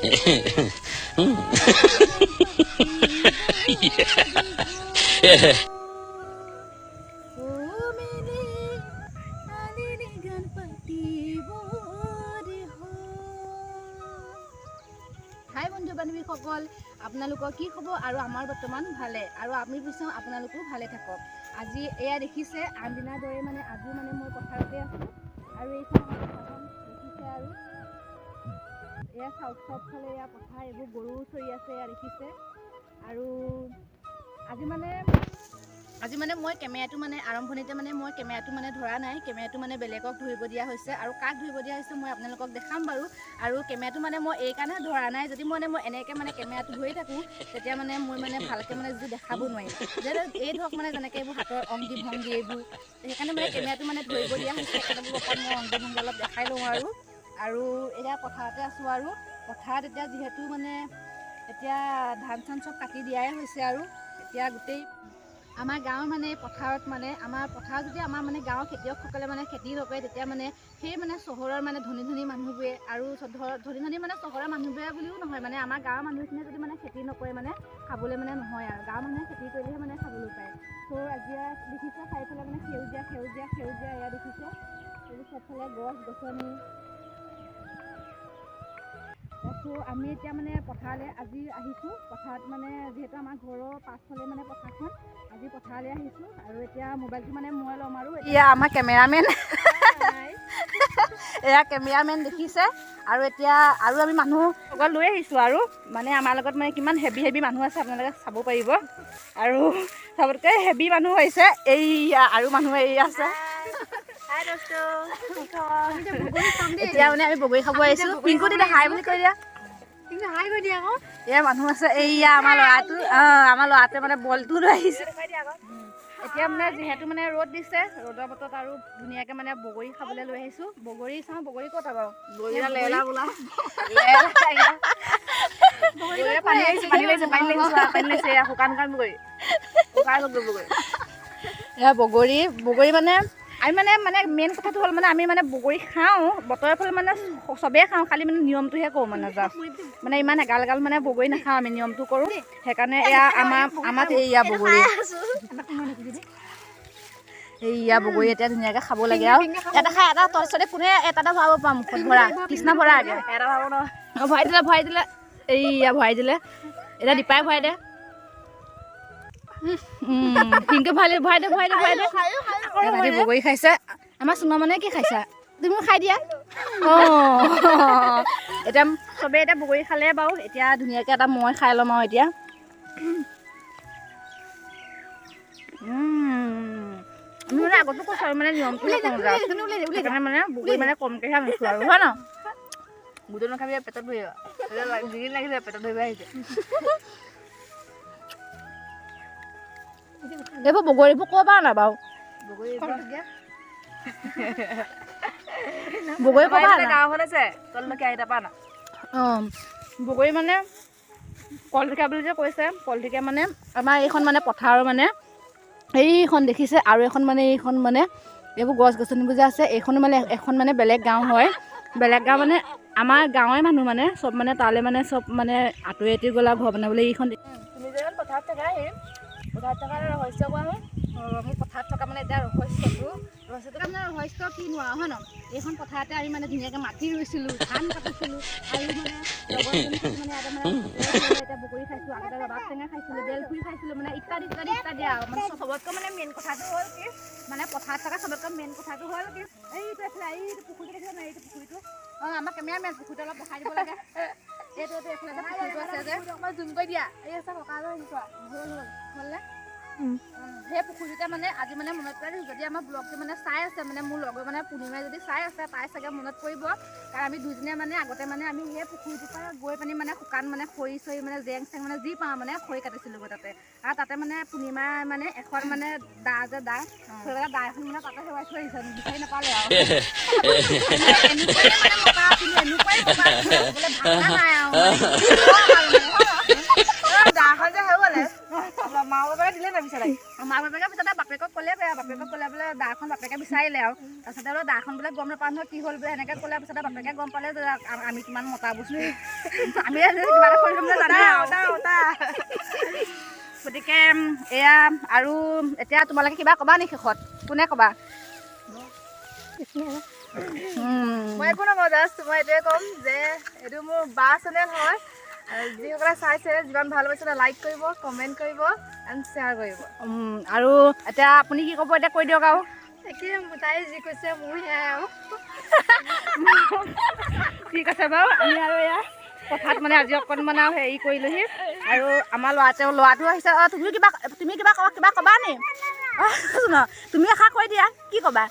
হাই বন্ধু বান্ধৱীসকল, আপোনালোকৰ কি খবৰ? আৰু আমাৰ বৰ্তমান ভালে, আৰু আমি বিচাৰোঁ আপোনালোকো ভালে থাকক। আজি এয়া দেখিছে আনদিনাৰ দৰে মানে আজি মানে মই পথাৰতে আছোঁ, আৰু এইখন পথাৰখন দেখিছে, আৰু এয়া চবফালে এয়া পথাৰ, এইবোৰ গৰু চৰি আছে এয়া দেখিছে। আৰু আজি মানে মই কেমেৰাটো মানে আৰম্ভণিতে মানে মই কেমেৰাটো মানে ধৰা নাই, কেমেৰাটো মানে বেলেগক ধৰিব দিয়া হৈছে, আৰু কাক ধৰিব দিয়া হৈছে মই আপোনালোকক দেখাম বাৰু। আৰু কেমেৰাটো মানে মই এইকাৰণে ধৰা নাই, যদি মই এনেকৈ মানে কেমেৰাটো ধৰি থাকোঁ তেতিয়া মানে মই মানে ভালকৈ মানে যদি দেখাব নোৱাৰিম, যে এই ধৰক মানে যেনেকৈ এইবোৰ হাতৰ অংগী ভংগী এইবোৰ, সেইকাৰণে মানে কেমেৰাটো মানে ধৰিব দিয়া হৈছে। সেইকাৰণে বোলো অকণ মই অংগী ভংগী অলপ দেখাই লওঁ। আৰু এতিয়া পথাৰতে আছোঁ, আৰু পথাৰত এতিয়া যিহেতু মানে এতিয়া ধান চান চব কাটি দিয়াই হৈছে, আৰু এতিয়া গোটেই আমাৰ গাঁৱৰ মানে পথাৰত মানে আমাৰ পথাৰত যদি আমাৰ মানে গাঁৱৰ খেতিয়কসকলে মানে খেতি নকৰে, তেতিয়া মানে সেই মানে চহৰৰ মানে ধনী ধনী মানুহবোৰে, আৰু ধনী ধনী মানে চহৰৰ মানুহবোৰে বুলিও নহয়, মানে আমাৰ গাঁৱৰ মানুহখিনিয়ে যদি মানে খেতি নকৰে মানে খাবলৈ মানে নহয়, আৰু গাঁৱৰ মানুহে খেতি কৰিলেহে মানে খাবলৈ পায়। ত' আজি দেখিছে চাৰিওফালে মানে সেউজীয়া সেউজীয়া সেউজীয়া এয়া দেখিছে, এইবোৰ চবফালে গছ গছনি। ত' আমি এতিয়া মানে পথাৰলৈ আজি আহিছোঁ, পথাৰত মানে যিহেতু আমাৰ ঘৰৰ পাছফালে মানে পথাৰখন, আজি পথাৰলৈ আহিছোঁ। আৰু এতিয়া মোবাইলটো মানে মই ল'ম, আৰু এয়া আমাৰ কেমেৰামেন এয়া কেমেৰামেন দেখিছে। আৰু এতিয়া আৰু আমি মানুহ লগত লৈ আহিছোঁ, আৰু মানে আমাৰ লগত মানে কিমান হেভি হেভি মানুহ আছে আপোনালোকে চাব পাৰিব। আৰু চবতকৈ হেভি মানুহ হৈছে এইয়া, আৰু মানুহ এই আছে। এতিয়া মানে আমি বগৰী খাব আহিছোঁ। পিংকু দিদা হাই বুলি কৈ দিয়া, হাই কৈ দিয়া আকৌ। এয়া মানুহ আছে, এইয়া আমাৰ ল'ৰাটোৱে মানে বলটো লৈ আহিছে। এতিয়া মানে যিহেতু মানে ৰ'দ দিছে, ৰ'দৰ বতৰত আৰু ধুনীয়াকৈ মানে বগৰী খাবলৈ লৈ আহিছোঁ। বগৰী চাওঁ, বগৰী ক'ত বাৰু? এয়া বগৰী মানে আমি মানে মেইন কথাটো হ'ল মানে আমি মানে বগৰী খাওঁ, বতৰৰ ফল মানে চবেই খাওঁ, খালি মানে নিয়মটোহে কৰোঁ মানে জাষ্ট মানে ইমান এগাল এগাল মানে বগৰী নাখাওঁ, আমি নিয়মটো কৰোঁ। সেইকাৰণে এয়া আমাৰ এইয়া বগৰী, এইয়া বগৰী এতিয়া ধুনীয়াকৈ খাব লাগে। আৰু এটা খাই এটা তাৰপিছতে কোনে এটা ভৰাব পাম মুখত ভৰা কৃষ্ণ ভৰা এতিয়া এটা ভৰাব নহয়, ভৰাই দিলে এইয়া ভৰাই দিলে। এতিয়া দীপাই ভৰাই দে, পিংকে ভৰাই দে বগৰী খাইছে। আমাৰ চুমা মানে কি খাইছা তুমি খাই দিয়া। এতিয়া চবেই এতিয়া বগৰী খালে বাৰু, এতিয়া ধুনীয়াকৈ এটা মই খাই ল'ম। আৰু এতিয়া আমি মানে আগতো কৈছোঁ আৰু মানে নিয়মটোহে কৰোঁ, সেইকাৰণে মানে বগৰী মানে কমকৈহে আনিছোঁ আৰু হয় ন। গোটেই নাখাবি, পেটত ধৰিব, ডিঙিত লাগিছে, পেটত ধৰিব আহিছে। এইবোৰ বগৰীবোৰ ক'ৰ পৰা অনা বাৰু? বগৰী ক'ৰ পৰা গাঁওখন আছে, কলঢেকীয়া আহি তাৰপৰা অনা। অঁ, বগৰী মানে কলঢেকীয়া বুলি যে কৈছে, কলঢেকীয়া মানে আমাৰ এইখন মানে পথাৰৰ মানে এইখন দেখিছে, আৰু এখন মানে এইখন মানে এইবোৰ গছ গছনিবোৰ যে আছে, এইখন মানে এখন মানে বেলেগ গাঁও হয়। বেলেগ গাঁও মানে আমাৰ গাঁৱৰে মানুহ মানে চব মানে তালৈ মানে চব মানে আঁতৰি আঁতৰি গ'ল আৰু ঘৰ বনাবলৈ। এইখন তুমি যে পথাৰত থকা, পথাৰত থকা ৰহস্য কোৱা হয়। আমি পথাৰত থকা মানে এতিয়া ৰহস্যটো মানে ৰহস্য কিনো আৰু হয় ন। এইখন পথাৰতে আমি মানে ধুনীয়াকৈ মাটি ৰুইছিলোঁ, ধান কাটিছিলোঁ, আৰু মানে লগৰজনী মানে ইয়াতে মানে এতিয়া বগৰী খাইছোঁ, আগতে ৰবাব টেঙা খাইছিলোঁ, বেলফুল খাইছিলোঁ, মানে ইত্যাদি ইত্যাদি ইত্যাদি। আৰু মানে চবতকৈ মানে মেইন কথাটো হ'ল কি, মানে পথাৰত থকা চবতকৈ মেইন কথাটো হ'ল কি, এইটো এইফালে এইটো পুখুৰীটো দেখিছে নাই, এইটো পুখুৰীটো। অঁ, আমাৰ কেমেৰামেন পুখুৰীটো অলপ দেখাই দিব লাগে। এইটো এইফালে যে পুখুৰীটো আছে যে, অকণমান জুম কৰি দিয়া। এই আছে ককালৈ আহিছোঁ হ'লনে? সেই পুখুৰীতে মানে আজি মানে মনত পেলাই দিছোঁ, যদি আমাৰ ব্লগটো মানে চাই আছে, মানে মোৰ লগৰ মানে পূৰ্ণিমাই যদি চাই আছে, তাই চাগে মনত পৰিব। কাৰণ আমি দুইজনীয়ে মানে আগতে মানে আমি সেই পুখুৰীটোৰ পৰা গৈ পানি মানে শুকান মানে খৰি চৰি মানে জেং চেং মানে যি পাওঁ মানে খৰি কাটিছিলোঁগৈ তাতে। আৰু তাতে মানে পূৰ্ণিমাৰ মানে এখন মানে দা যে দা, সেইবিলাক দা এখন মানে তাতে হেৰুৱাই থৈ আহিছে, বিচাৰি নাপালে আৰু। এনেকুৱাই মানে মতা আছিলোঁ, এনেকুৱাই মতা আছিলোঁ, বোলে ভাঙা নাই আৰু দাখন যে হেৰুৱালে। মা বাপেকে দিলে না বিচাৰে মা বাপেকে পিছতে বাপেকক ক'লে বোলে দাখন বাপেকে বিচাৰিলে আৰু তাৰপিছতে বোলে দাখন বোলে গম নাপাওঁ নহয় কি হ'ল বোলে সেনেকৈ ক'লে পিছতে বাপেকে গম পালে যে আমি কিমান মতা বস্তু আমি কিবা এটা কৰিম বুলি জানো গতিকে এয়া আৰু এতিয়া তোমালোকে কিবা ক'বা নেকি শেষত কোনে ক'বা মই একো নকওঁ জাষ্ট মই এইটোৱে ক'ম যে এইটো মোৰ বা চেনেল হয় যিসকলে চাইছে যিমান ভাল পাইছে লাইক কৰিব কমেণ্ট কৰিব এণ্ড শ্বেয়াৰ কৰিব আৰু এতিয়া আপুনি কি ক'ব এতিয়া কৈ দিয়ক আৰু একেই তাই যি কৈছে মোৰ সেয়াই আৰু ঠিক আছে বাৰু আমি আৰু এয়া কথাত মানে আজি অকণমান আৰু হেৰি কৰিলোহি আৰু আমাৰ ল'ৰাটো আহিছে তুমি কিবা ক'বা নি তুমি এষাৰ কৈ দিয়া কি ক'বা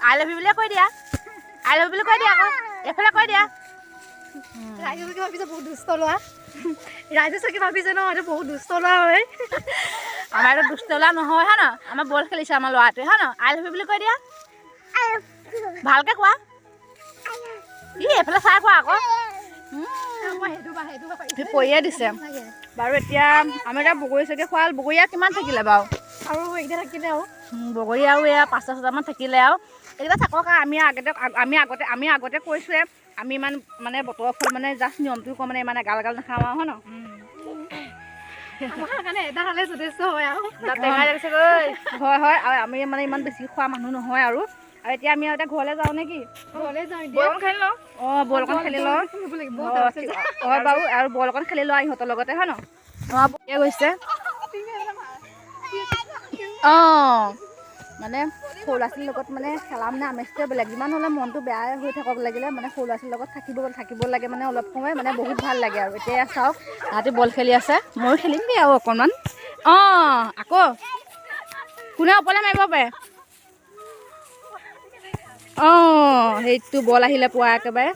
আই লাভ ইউ বুলিয়ে কৈ দিয়া আই লাভ ইউ বুলি কৈ দিয়া আকৌ এইফালে কৈ দিয়া ৰাইজে ভাবিছে বহুত দুষ্ট ল'ৰা ৰাইজে চাগে ভাবিছে ন এইটো বহুত দুষ্ট ল'ৰা হয় আমাৰ এইটো দুষ্ট ল'ৰা নহয় হয় ন আমাৰ বল খেলিছে আমাৰ ল'ৰাটোৱে হয় ন আই লাভ ইউ বুলি কৈ দিয়া ভালকৈ কোৱা ই এইফালে চাই কোৱা আকৌ পৰিয়ে দিছে বাৰু এতিয়া আমি এতিয়া বগৰী চগী খোৱাল বগৰীয়া কিমান থাকিলে বাৰু আৰু এইকেইটা থাকিলে আৰু বগৰী আৰু এয়া 5-6টামান থাকিলে আৰু এইকেইটা থাকক আমি আগতে কৈছোঁৱে আমি ইমান মানে বতৰৰ ফল মানে জাষ্ট নিয়মটো কওঁ মানে ইমান এগাল নাখাওঁ আৰু হয় ন কাৰণে এটা খালে যথেষ্ট হয় আৰু টেঙা লাগিছে হয় আৰু আমি মানে ইমান বেছি খোৱা মানুহ নহয় আৰু এতিয়া আমি এতিয়া ঘৰলৈ যাওঁ নেকি ঘৰলৈ যাওঁ বল খেলি লওঁ বল অকণ খেলি লওঁ হয় বাৰু আৰু বল অকণ খেলি লওঁ ইহঁতৰ লগতে হয় ন গৈছে মানে সৰু ল'ৰা ছোৱালীৰ লগত মানে খেলা মানে আমেজটোৱে বেলেগ যিমান হ'লে মনটো বেয়া হৈ থাকক লাগিলে মানে সৰু ল'ৰা ছোৱালীৰ লগত থাকিব লাগে মানে অলপ সময় মানে বহুত ভাল লাগে আৰু এতিয়া চাওক সিহঁতি বল খেলি আছে ময়ো খেলিমগৈ আৰু অকণমান আকৌ কোনে ওপৰলৈ মাৰিব পাৰে সেইটো বল আহিলে পোৱা একেবাৰে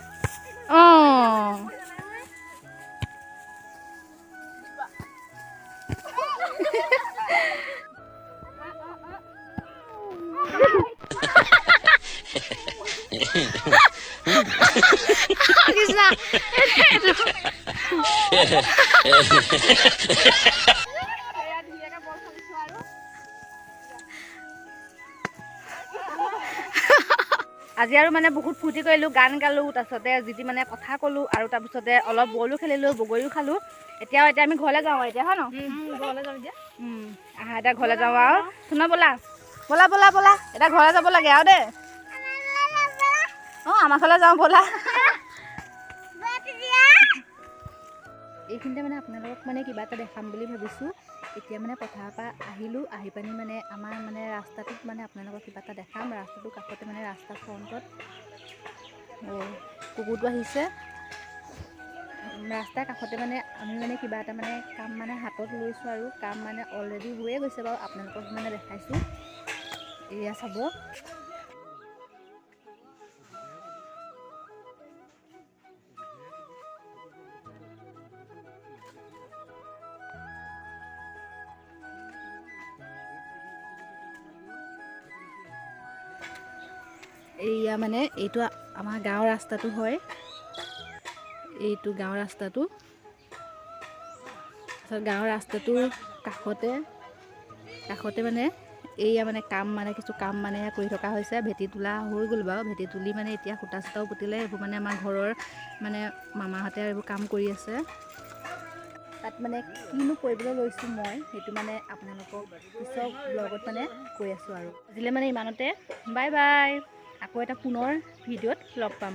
আজি আৰু মানে বহুত ফূৰ্তি কৰিলোঁ গান গালোঁ তাৰপিছতে যি মানে কথা ক'লোঁ আৰু তাৰপিছতে অলপ বলো খেলিলোঁ বগৰীও খালোঁ এতিয়া আমি ঘৰলৈ যাওঁ এতিয়া হয় ন ঘৰলৈ যাওঁ এতিয়া এতিয়া ঘৰলৈ যাওঁ আৰু শুনা ব'লা এতিয়া ঘৰলৈ যাব লাগে আৰু দেই আমাৰ ঘৰলৈ যাওঁ ব'লা এইখিনিতে মানে আপোনালোকক মানে কিবা এটা দেখাম বুলি ভাবিছোঁ এতিয়া মানে পথাৰৰ পৰা আহিলোঁ আহি পানি মানে আমাৰ মানে ৰাস্তাটোত মানে আপোনালোকক কিবা এটা দেখাম ৰাস্তাটোৰ কাষতে মানে ৰাস্তা ফ্ৰণ্টত কুকুৰটো আহিছে ৰাস্তাৰ কাষতে মানে আমি মানে কিবা এটা মানে কাম মানে হাতত লৈছোঁ আৰু কাম মানে অলৰেডি হৈয়ে গৈছে বাৰু আপোনালোকক মানে দেখাইছোঁ এয়া চাব এইয়া মানে এইটো আমাৰ গাঁৱৰ ৰাস্তাটো হয় এইটো গাঁৱৰ ৰাস্তাটো তাৰপিছত গাঁৱৰ ৰাস্তাটোৰ কাষতে মানে এইয়া মানে কিছু কাম মানে কৰি থকা হৈছে ভেটি তোলা হৈ গ'ল বাৰু ভেটি তুলি মানে এতিয়া সূতা চূতাও পুতিলে এইবোৰ মানে আমাৰ ঘৰৰ মানে মামাহঁতে এইবোৰ কাম কৰি আছে তাত মানে কিনো কৰিবলৈ লৈছোঁ মই সেইটো মানে আপোনালোকক পিছৰ ব্লগত মানে কৈ আছোঁ আৰু আজিলৈ মানে ইমানতে বাই বাই আকৌ এটা পুনৰ ভিডিঅ'ত লগ পাম